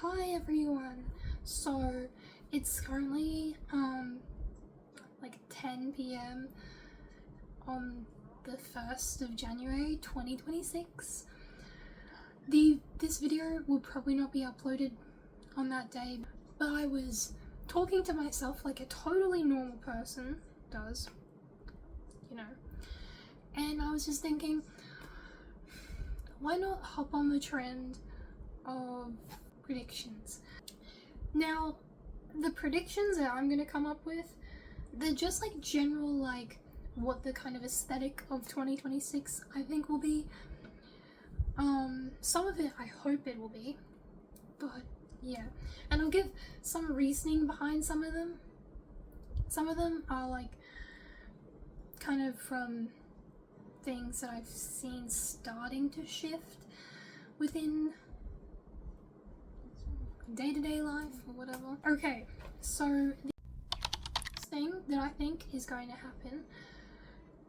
Hi everyone. So it's currently like 10 p.m. on the 1st of January 2026. This video will probably not be uploaded on that day, but I was talking to myself like a totally normal person does, you know, and I was just thinking, why not hop on the trend of predictions? Now, the predictions that I'm gonna come up with, they're just like general, like what the kind of aesthetic of 2026 I think will be. Some of it I hope it will be, but yeah, and I'll give some reasoning behind some of them. Some of them are like kind of from things that I've seen starting to shift within day-to-day life or whatever. Okay, so the thing that I think is going to happen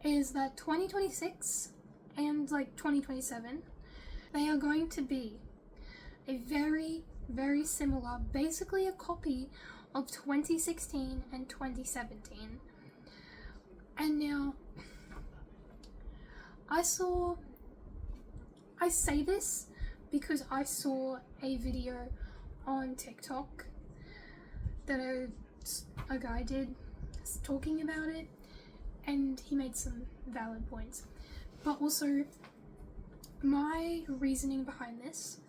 is that 2026 and like 2027, they are going to be a very, very similar, basically a copy of 2016 and 2017. And now I say this because I saw a video on TikTok that a guy did talking about it, and he made some valid points. But also, my reasoning behind this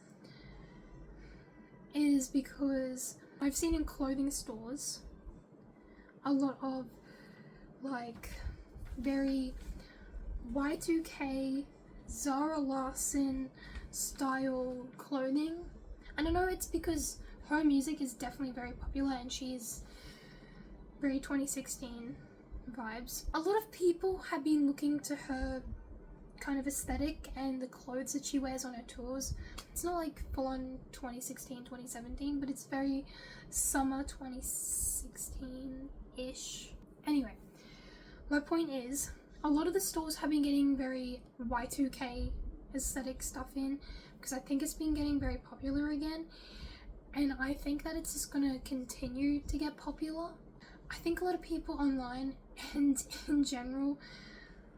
is because I've seen in clothing stores a lot of like very Y2K Zara Larsson style clothing. And I know it's because her music is definitely very popular and she's very 2016 vibes. A lot of people have been looking to her kind of aesthetic and the clothes that she wears on her tours. It's not like full on 2016, 2017, but it's very summer 2016-ish. Anyway, my point is, a lot of the stores have been getting very Y2K aesthetic stuff in because I think it's been getting very popular again, and I think that it's just gonna continue to get popular. I think a lot of people online and in general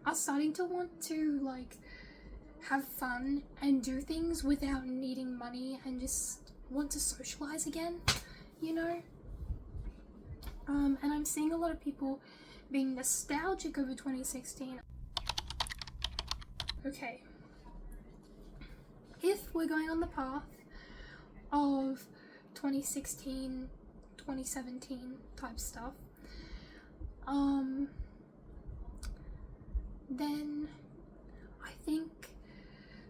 are starting to want to like have fun and do things without needing money and just want to socialize again, you know? And I'm seeing a lot of people being nostalgic over 2016. Okay, if we're going on the path of 2016, 2017 type stuff, then I think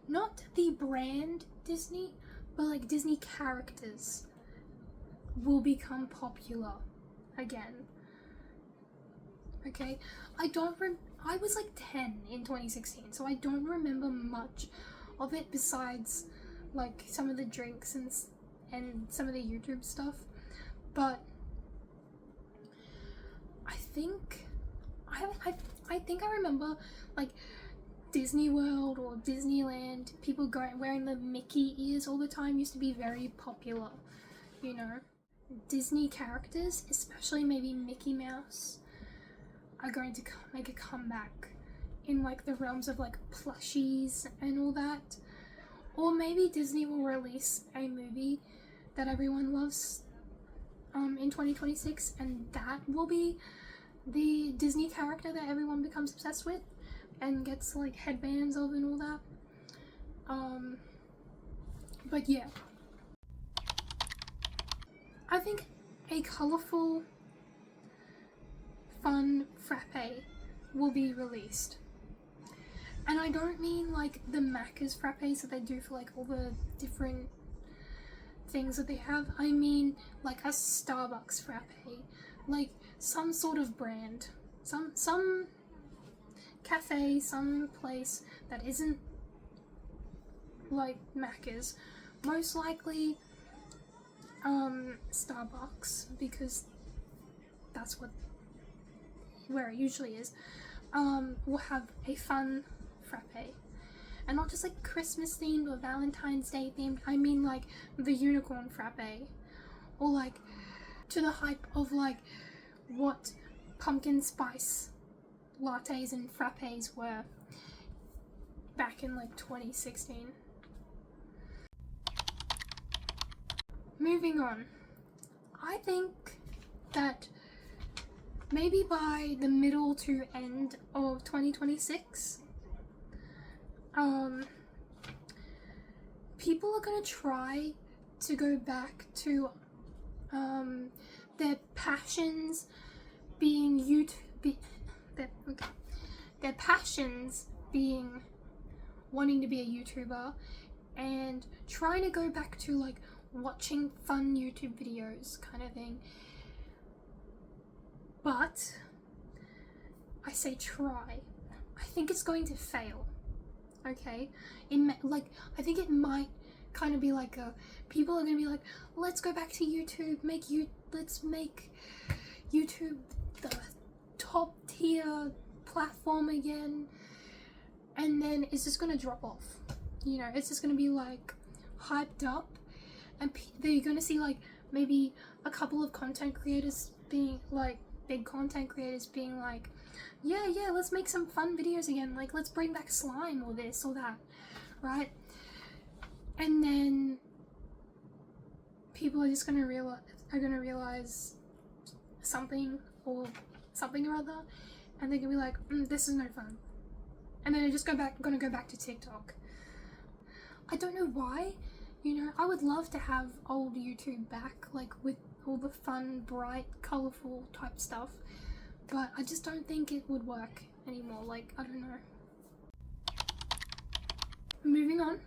not the brand Disney, but like Disney characters will become popular again. Okay, I was like 10 in 2016, so I don't remember much of it besides like some of the drinks and some of the YouTube stuff, but I think I remember like Disney World or Disneyland, people wearing the Mickey ears all the time used to be very popular, you know. Disney characters, especially maybe Mickey Mouse, are going to make a comeback in like the realms of like plushies and all that. Or maybe Disney will release a movie that everyone loves in 2026, and that will be the Disney character that everyone becomes obsessed with and gets like headbands of and all that. But yeah, I think a colourful, fun frappe will be released. And I don't mean like the Macca's frappes that they do for like all the different things that they have. I mean like a Starbucks frappe, like some sort of brand, some cafe, some place that isn't like Macca's, most likely Starbucks, because that's where it usually is, will have a fun frappe. and not just like Christmas themed or Valentine's Day themed. I mean like the unicorn frappe, or like to the hype of like what pumpkin spice lattes and frappes were back in like 2016. Moving on, I think that maybe by the middle to end of 2026, people are gonna try to go back to their passions being their passions being wanting to be a YouTuber, and trying to go back to like watching fun YouTube videos kind of thing. But I say try. I think it's going to fail. Okay? I think it might kind of be like people are going to be like, let's go back to YouTube, let's make YouTube the top tier platform again. And then it's just going to drop off. You know, it's just going to be like hyped up, and they're going to see like maybe a couple of content creators being like, big content creators being like, yeah, let's make some fun videos again, like let's bring back slime or this or that, right? And then people are just gonna realize something or other, and they're gonna be like, this is no fun, and then they're just gonna go back to TikTok. I don't know why, you know, I would love to have old YouTube back, like with all the fun, bright, colourful type stuff, but I just don't think it would work anymore. Like, I don't know. Moving on,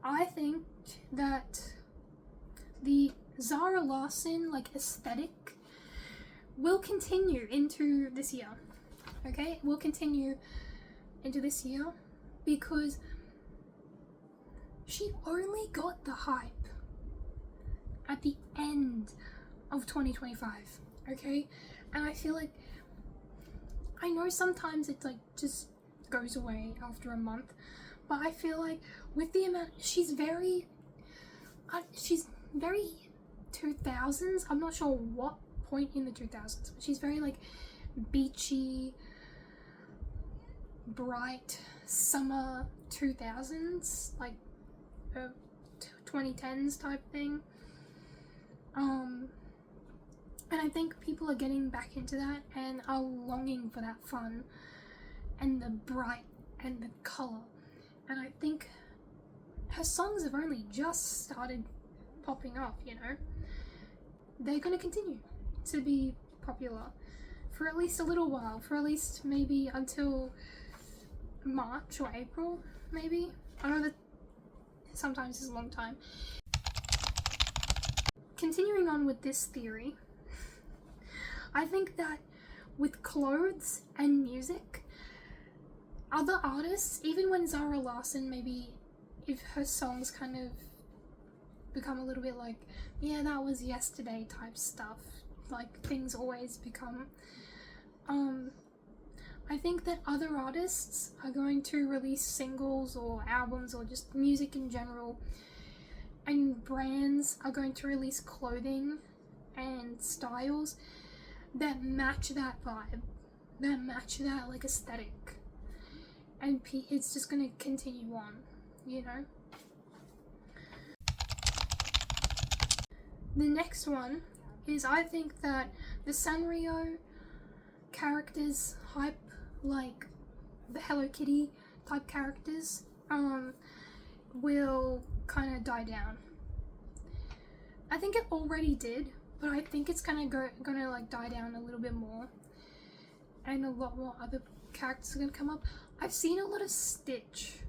I think that the Zara Larsson like aesthetic will continue into this year. Okay, it will continue into this year because she only got the hype at the end of 2025, okay? And I feel like, I know sometimes it like just goes away after a month, but I feel like with the amount, she's very 2000s, I'm not sure what point in the 2000s, but she's very like beachy, bright, summer 2000s, like 2010s type thing. And I think people are getting back into that and are longing for that fun and the bright and the colour. And I think her songs have only just started popping off, you know. They're going to continue to be popular for at least a little while, for at least maybe until March or April, maybe. I know that sometimes is a long time. Continuing on with this theory, I think that with clothes and music, other artists, even when Zara Larsson, maybe if her songs kind of become a little bit like, yeah, that was yesterday type stuff, like things always become, I think that other artists are going to release singles or albums or just music in general, and brands are going to release clothing and styles that match that vibe, that match that like aesthetic, and it's just going to continue on, you know. The next one is, I think that the Sanrio characters hype, like the Hello Kitty type characters, will kind of die down. I think it already did, but I think it's gonna like die down a little bit more, and a lot more other characters are gonna come up. I've seen a lot of Stitch.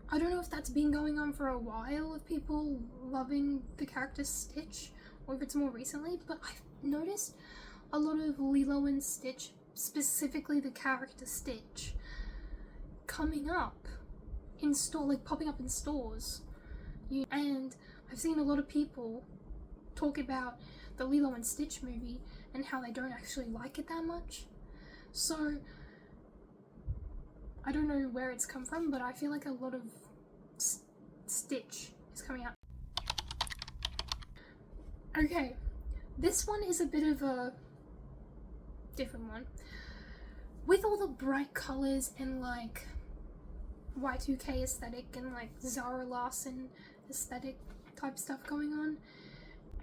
I don't know if that's been going on for a while, of people loving the character Stitch, or if it's more recently, but I've noticed a lot of Lilo and Stitch, specifically the character Stitch, coming up in store, like popping up in stores. And I've seen a lot of people talk about the Lilo and Stitch movie and how they don't actually like it that much. So I don't know where it's come from, but I feel like a lot of stitch is coming out. Okay, this one is a bit of a different one. With all the bright colours and like Y2K aesthetic and like Zara Larsson aesthetic type stuff going on,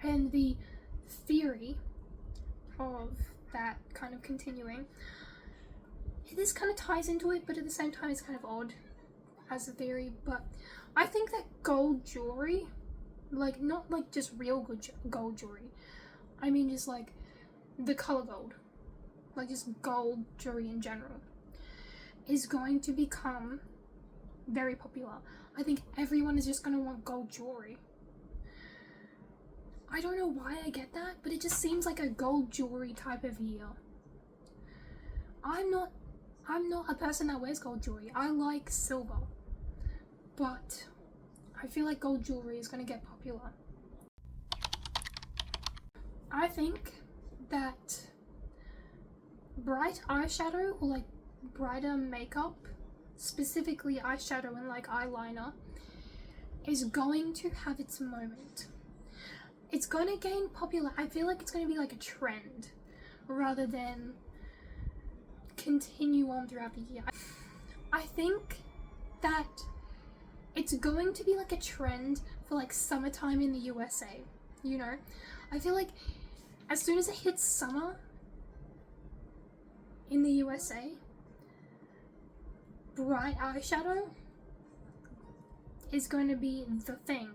and the theory of that kind of continuing, this kind of ties into it, but at the same time it's kind of odd as a theory. But I think that gold jewelry, like not like just real good gold jewelry, I mean just like the color gold, like just gold jewelry in general, is going to become very popular. I think everyone is just going to want gold jewelry. I don't know why I get that, but it just seems like a gold jewelry type of year. I'm not a person that wears gold jewelry. I like silver, but I feel like gold jewelry is going to get popular. I think that bright eyeshadow or like brighter makeup, specifically eyeshadow and like eyeliner, is going to have its moment. It's going to gain popular. I feel like it's going to be like a trend rather than continue on throughout the year. I think that it's going to be like a trend for like summertime in the USA, you know? I feel like as soon as it hits summer in the USA, bright eyeshadow is going to be the thing,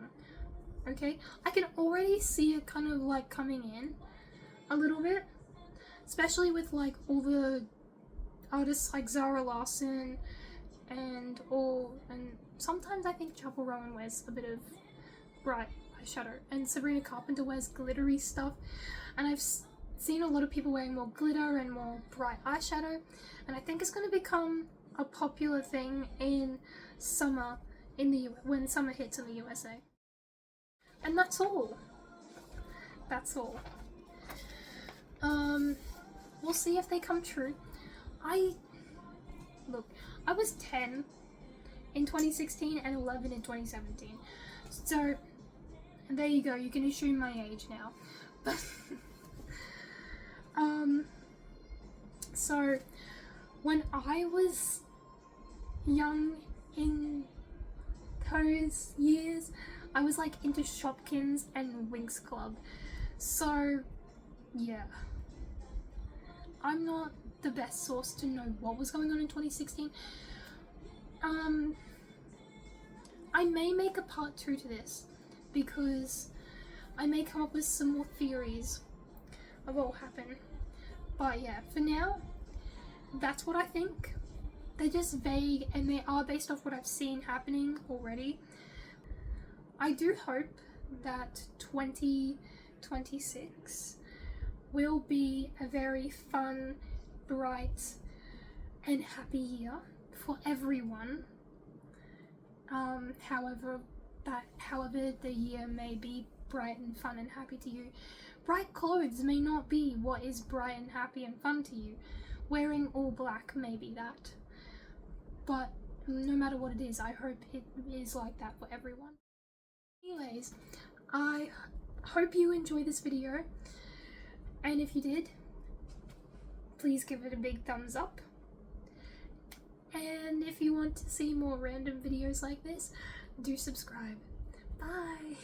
okay? I can already see it kind of like coming in a little bit, especially with like all the artists like Zara Larsson and sometimes I think Chapel Rowan wears a bit of bright eyeshadow, and Sabrina Carpenter wears glittery stuff, and I've seen a lot of people wearing more glitter and more bright eyeshadow, and I think it's going to become a popular thing in summer when summer hits in the USA. And that's all. We'll see if they come true. I was 10 in 2016 and 11 in 2017. So there you go, you can assume my age now. But so when I was young in those years, I was like into Shopkins and Winx Club. So yeah, I'm not the best source to know what was going on in 2016. I may make a part 2 to this because I may come up with some more theories of what will happen. But yeah, for now, that's what I think. They're just vague and they are based off what I've seen happening already. I do hope that 2026 will be a very fun, bright, and happy year for everyone. However the year may be bright and fun and happy to you, bright clothes may not be what is bright and happy and fun to you. Wearing all black may be that. But no matter what it is, I hope it is like that for everyone. Anyways, I hope you enjoyed this video, and if you did, please give it a big thumbs up. And if you want to see more random videos like this, do subscribe. Bye!